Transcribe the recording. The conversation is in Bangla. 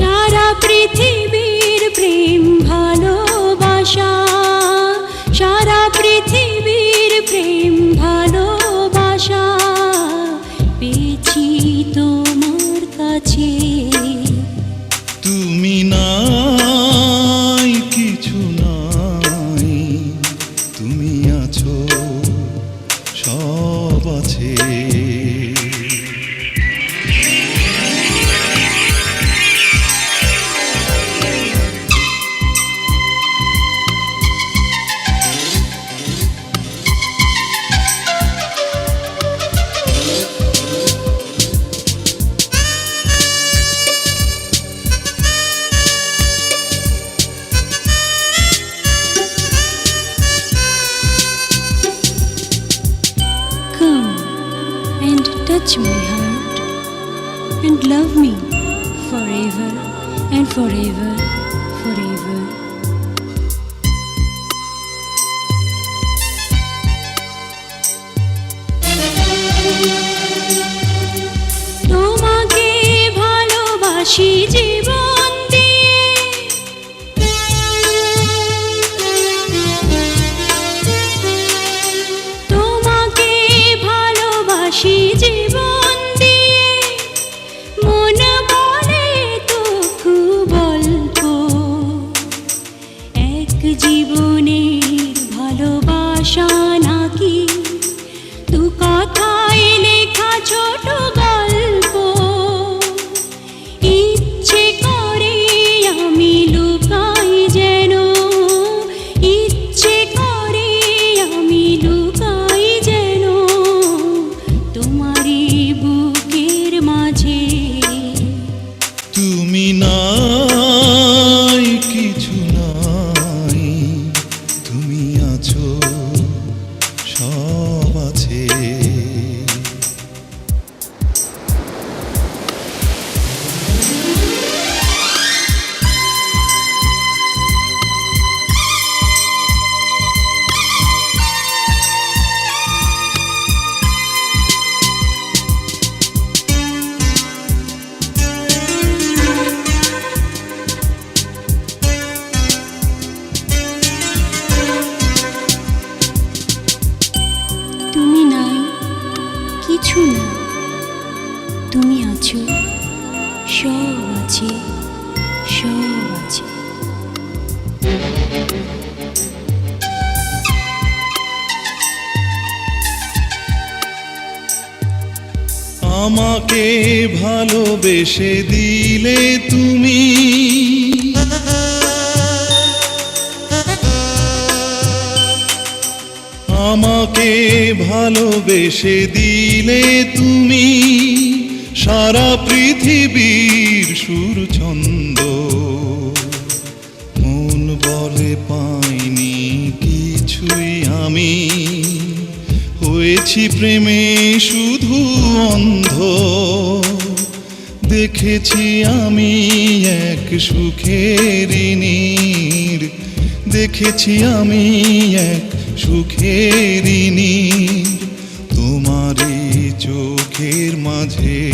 সারা পৃথিবীর প্রেম ভালোবাসা, সারা পৃথিবীর প্রেম ভালোবাসা পেয়েছি তোমার কাছে। তুমি নাই কিছু নাই, তুমি আছো সব আছে। Touch my heart and love me forever and forever, forever. তোমাকে ভালোবাসি জীবন দিয়ে, তোমাকে ভালোবাসি জীবন দিয়ে, মন বলে তো খুব অল্প, এক জীবনের ভালোবাসা নাকি দু কথায় লেখা ছোট গল্প। ইচ্ছে করে আমি লুকাই যেন, ইচ্ছে করে আমি লুকাই যেন তোমারই বুকের মাঝে। তুমি নাই কিছু নাই, তুমি আছো সব আছে। তুমি নাই কিছু না, তুমি আছো সব আছে, সব আছে। আমাকে ভালোবেসে দিলে তুমি, আমাকে ভালোবেসে দিলে তুমি, সারা পৃথিবীর সুর ছন্দ। মন বলে পাইনি কিছুই আমি, হয়েছি প্রেমে শুধু অন্ধ। দেখেছি আমি এক সুখের নীড়, দেখেছি আমি এক সুখের নীড় তোমারই চোখের মাঝে।